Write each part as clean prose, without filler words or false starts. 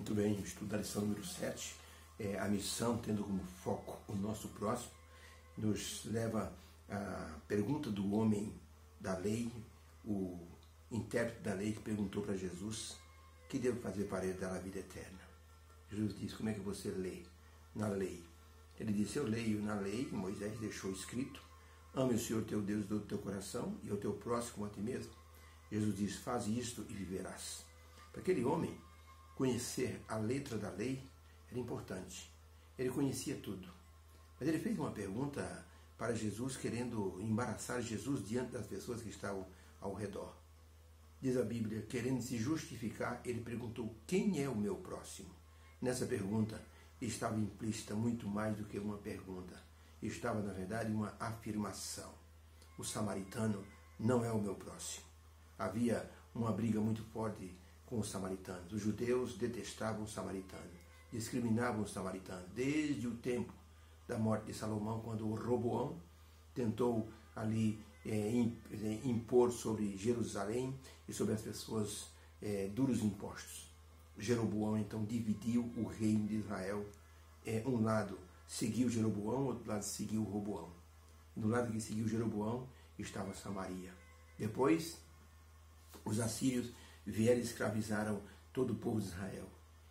Muito bem, o estudo da lição número 7, a missão, tendo como foco o nosso próximo, nos leva à pergunta do homem da lei, o intérprete da lei que perguntou para Jesus: o que devo fazer para herdar a vida eterna? Jesus disse: como é que você lê na lei? Ele disse: eu leio na lei, Moisés deixou escrito: ame o Senhor teu Deus de todo o teu coração e o teu próximo como a ti mesmo. Jesus disse: faz isto e viverás. Para aquele homem, conhecer a letra da lei era importante. Ele conhecia tudo. Mas ele fez uma pergunta para Jesus, querendo embaraçar Jesus diante das pessoas que estavam ao redor. Diz a Bíblia, querendo se justificar, ele perguntou: quem é o meu próximo? Nessa pergunta estava implícita muito mais do que uma pergunta. Estava, na verdade, uma afirmação. O samaritano não é o meu próximo. Havia uma briga muito forte com os samaritanos. Os judeus detestavam os samaritanos, discriminavam os samaritanos, desde o tempo da morte de Salomão, quando o Roboão tentou ali impor sobre Jerusalém e sobre as pessoas duros impostos. Jeroboão então dividiu o reino de Israel. Um lado seguiu Jeroboão, outro lado seguiu Roboão. No lado que seguiu Jeroboão estava Samaria. Depois, os assírios vieram e escravizaram todo o povo de Israel.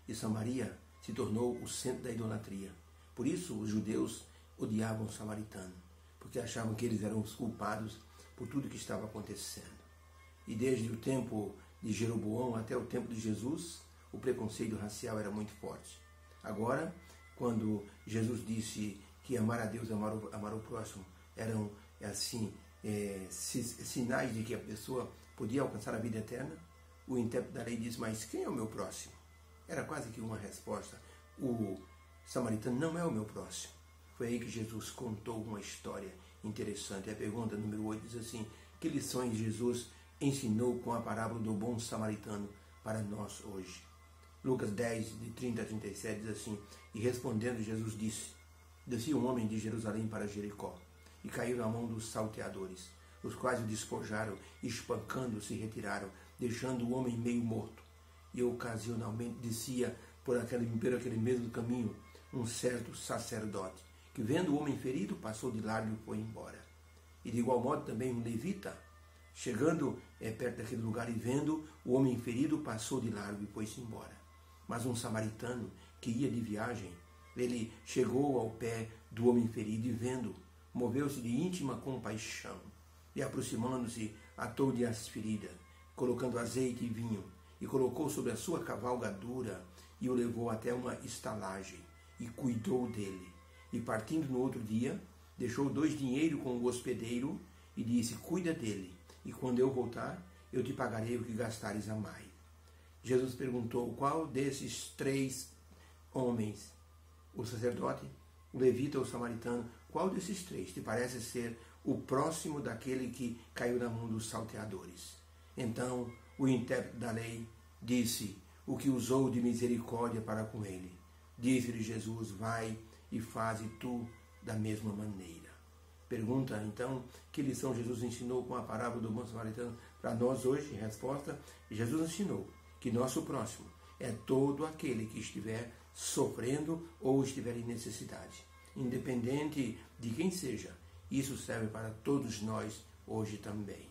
E Samaria se tornou o centro da idolatria. Por isso, os judeus odiavam os samaritanos, porque achavam que eles eram os culpados por tudo que estava acontecendo. E desde o tempo de Jeroboão até o tempo de Jesus, o preconceito racial era muito forte. Agora, quando Jesus disse que amar a Deus e amar o próximo eram sinais de que a pessoa podia alcançar a vida eterna, o intérprete da lei diz: mas quem é o meu próximo? Era quase que uma resposta. O samaritano não é o meu próximo. Foi aí que Jesus contou uma história interessante. A pergunta número 8 diz assim: que lições Jesus ensinou com a parábola do bom samaritano para nós hoje? Lucas 10, de 30 a 37 diz assim: e respondendo Jesus disse: descia um homem de Jerusalém para Jericó e caiu na mão dos salteadores, os quais o despojaram, espancando se retiraram, deixando o homem meio morto. E ocasionalmente descia por aquele mesmo caminho um certo sacerdote, que vendo o homem ferido, passou de largo e foi embora. E de igual modo também um levita, chegando perto daquele lugar e vendo o homem ferido, passou de largo e foi-se embora. Mas um samaritano que ia de viagem, ele chegou ao pé do homem ferido e vendo, moveu-se de íntima compaixão e aproximando-se, atou-lhe as feridas, colocando azeite e vinho, e colocou sobre a sua cavalgadura e o levou até uma estalagem e cuidou dele. E partindo no outro dia, deixou 2 dinheiros com o hospedeiro e disse: cuida dele, e quando eu voltar, eu te pagarei o que gastares a mais. Jesus perguntou: qual desses 3 homens, o sacerdote, o levita ou o samaritano, qual desses 3 te parece ser o próximo daquele que caiu na mão dos salteadores? Então o intérprete da lei disse: o que usou de misericórdia para com ele. Disse-lhe Jesus: vai e faze tu da mesma maneira. Pergunta então: que lição Jesus ensinou com a parábola do bom samaritano para nós hoje? Resposta: Jesus ensinou que nosso próximo é todo aquele que estiver sofrendo ou estiver em necessidade. Independente de quem seja, isso serve para todos nós hoje também.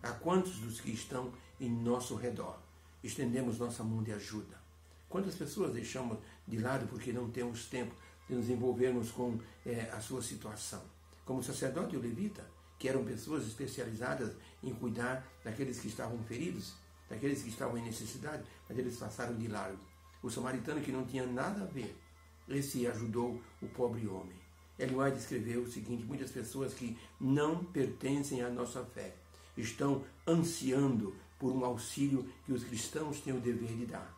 A quantos dos que estão em nosso redor estendemos nossa mão de ajuda? Quantas pessoas deixamos de lado porque não temos tempo de nos envolvermos com a sua situação? Como o sacerdote e o levita, que eram pessoas especializadas em cuidar daqueles que estavam feridos, daqueles que estavam em necessidade, mas eles passaram de largo. O samaritano, que não tinha nada a ver, esse ajudou o pobre homem. Ellen White escreveu o seguinte: muitas pessoas que não pertencem à nossa fé estão ansiando por um auxílio que os cristãos têm o dever de dar.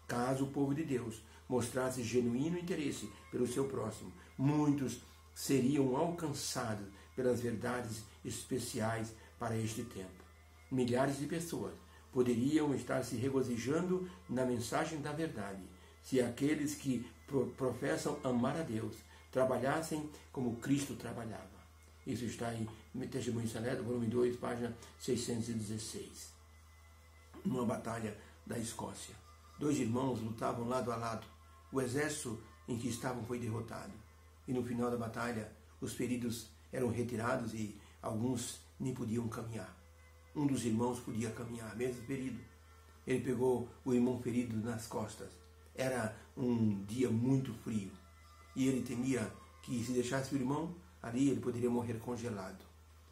Caso o povo de Deus mostrasse genuíno interesse pelo seu próximo, muitos seriam alcançados pelas verdades especiais para este tempo. Milhares de pessoas poderiam estar se regozijando na mensagem da verdade, se aqueles que professam amar a Deus trabalhassem como Cristo trabalhava. Isso está em Testemunho Seleto, volume 2, página 616. Numa batalha da Escócia, Dois irmãos lutavam lado a lado. O exército em que estavam foi derrotado. E no final da batalha, os feridos eram retirados e alguns nem podiam caminhar. Um dos irmãos podia caminhar, mesmo ferido. Ele pegou o irmão ferido nas costas. Era um dia muito frio. E ele temia que se deixasse o irmão, ali ele poderia morrer congelado.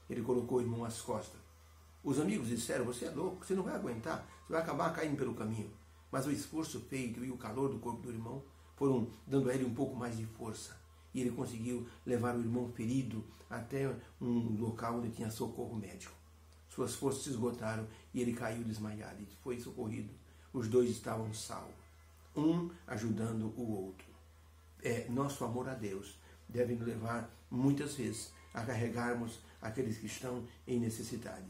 Ele colocou o irmão às costas. Os amigos disseram, você é louco, você não vai aguentar, você vai acabar caindo pelo caminho. Mas o esforço feito e o calor do corpo do irmão foram dando a ele um pouco mais de força. E ele conseguiu levar o irmão ferido até um local onde tinha socorro médico. Suas forças se esgotaram e ele caiu desmaiado e foi socorrido. Os dois estavam salvos, um ajudando o outro. Nosso amor a Deus deve nos levar muitas vezes a carregarmos aqueles que estão em necessidade.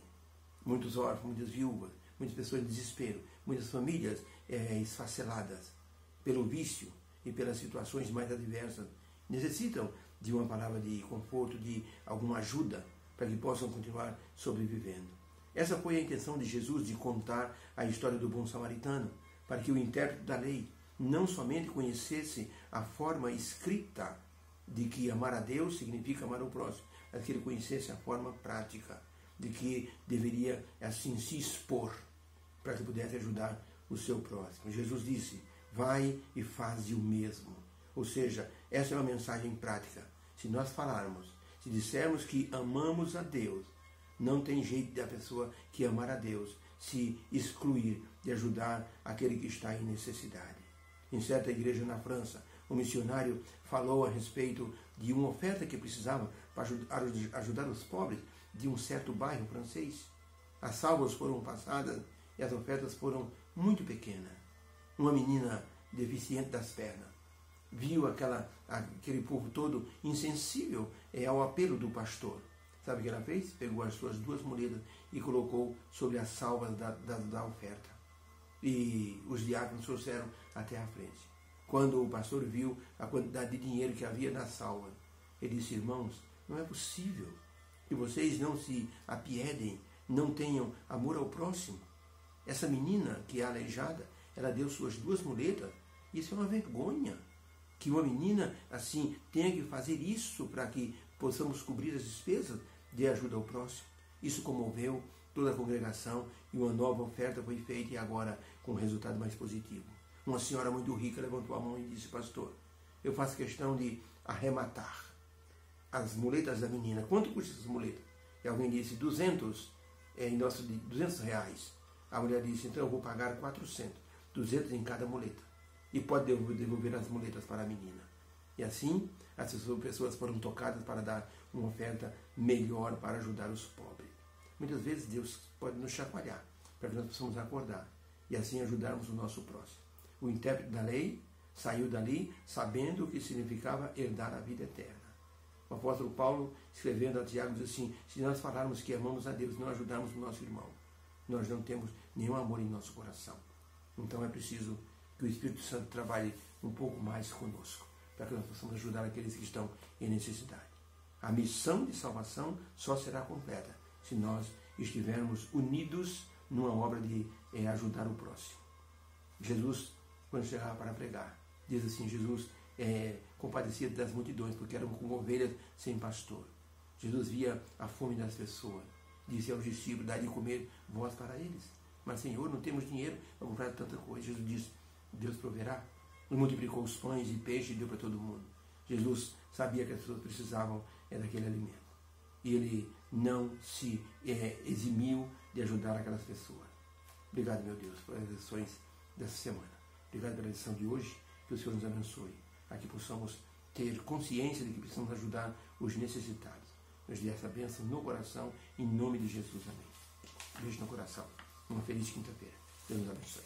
Muitos órfãos, muitas viúvas, muitas pessoas em desespero, muitas famílias esfaceladas pelo vício e pelas situações mais adversas, necessitam de uma palavra de conforto, de alguma ajuda para que possam continuar sobrevivendo. Essa foi a intenção de Jesus de contar a história do bom samaritano, para que o intérprete da lei não somente conhecesse a forma escrita de que amar a Deus significa amar o próximo, mas que ele conhecesse a forma prática de que deveria assim se expor para que pudesse ajudar o seu próximo. Jesus disse, vai e faze o mesmo. Ou seja, essa é uma mensagem prática. Se nós falarmos, se dissermos que amamos a Deus, não tem jeito da pessoa que amar a Deus se excluir de ajudar aquele que está em necessidade. Em certa igreja na França, um missionário falou a respeito de uma oferta que precisava para ajudar os pobres de um certo bairro francês. As salvas foram passadas e as ofertas foram muito pequenas. Uma menina deficiente das pernas viu aquele povo todo insensível ao apelo do pastor. Sabe o que ela fez? Pegou as suas 2 moedas e colocou sobre as salvas da oferta. E os diáconos trouxeram até a frente. Quando o pastor viu a quantidade de dinheiro que havia na salva, ele disse, irmãos, não é possível que vocês não se apiedem, não tenham amor ao próximo. Essa menina que é aleijada, ela deu suas 2 muletas. Isso é uma vergonha. Que uma menina assim tenha que fazer isso para que possamos cobrir as despesas de ajuda ao próximo. Isso comoveu toda a congregação e uma nova oferta foi feita e agora com um resultado mais positivo. Uma senhora muito rica levantou a mão e disse, pastor, eu faço questão de arrematar as muletas da menina. Quanto custa essas muletas? E alguém disse, 200 reais. A mulher disse, então eu vou pagar 400, 200 em cada muleta. E pode devolver as muletas para a menina. E assim, as pessoas foram tocadas para dar uma oferta melhor para ajudar os pobres. Muitas vezes Deus pode nos chacoalhar para que nós possamos acordar e assim ajudarmos o nosso próximo. O intérprete da lei saiu dali sabendo o que significava herdar a vida eterna. O apóstolo Paulo, escrevendo a Tiago, diz assim, se nós falarmos que amamos a Deus e não ajudarmos o nosso irmão, nós não temos nenhum amor em nosso coração. Então é preciso que o Espírito Santo trabalhe um pouco mais conosco, para que nós possamos ajudar aqueles que estão em necessidade. A missão de salvação só será completa se nós estivermos unidos numa obra de ajudar o próximo. Jesus, quando chegava para pregar, diz assim, Jesus compadecia das multidões, porque eram como ovelhas sem pastor. Jesus via a fome das pessoas, disse aos discípulos, dai de comer vós para eles. Mas, Senhor, não temos dinheiro para comprar tanta coisa. Jesus disse, Deus proverá. Ele multiplicou os pães e peixes e deu para todo mundo. Jesus sabia que as pessoas precisavam daquele alimento. E ele não se eximiu de ajudar aquelas pessoas. Obrigado, meu Deus, pelas lições dessa semana. Obrigado pela lição de hoje. Que o Senhor nos abençoe. A que possamos ter consciência de que precisamos ajudar os necessitados. Nos dê essa bênção no coração, em nome de Jesus. Amém. Beijo no coração. Uma feliz quinta-feira. Deus nos abençoe.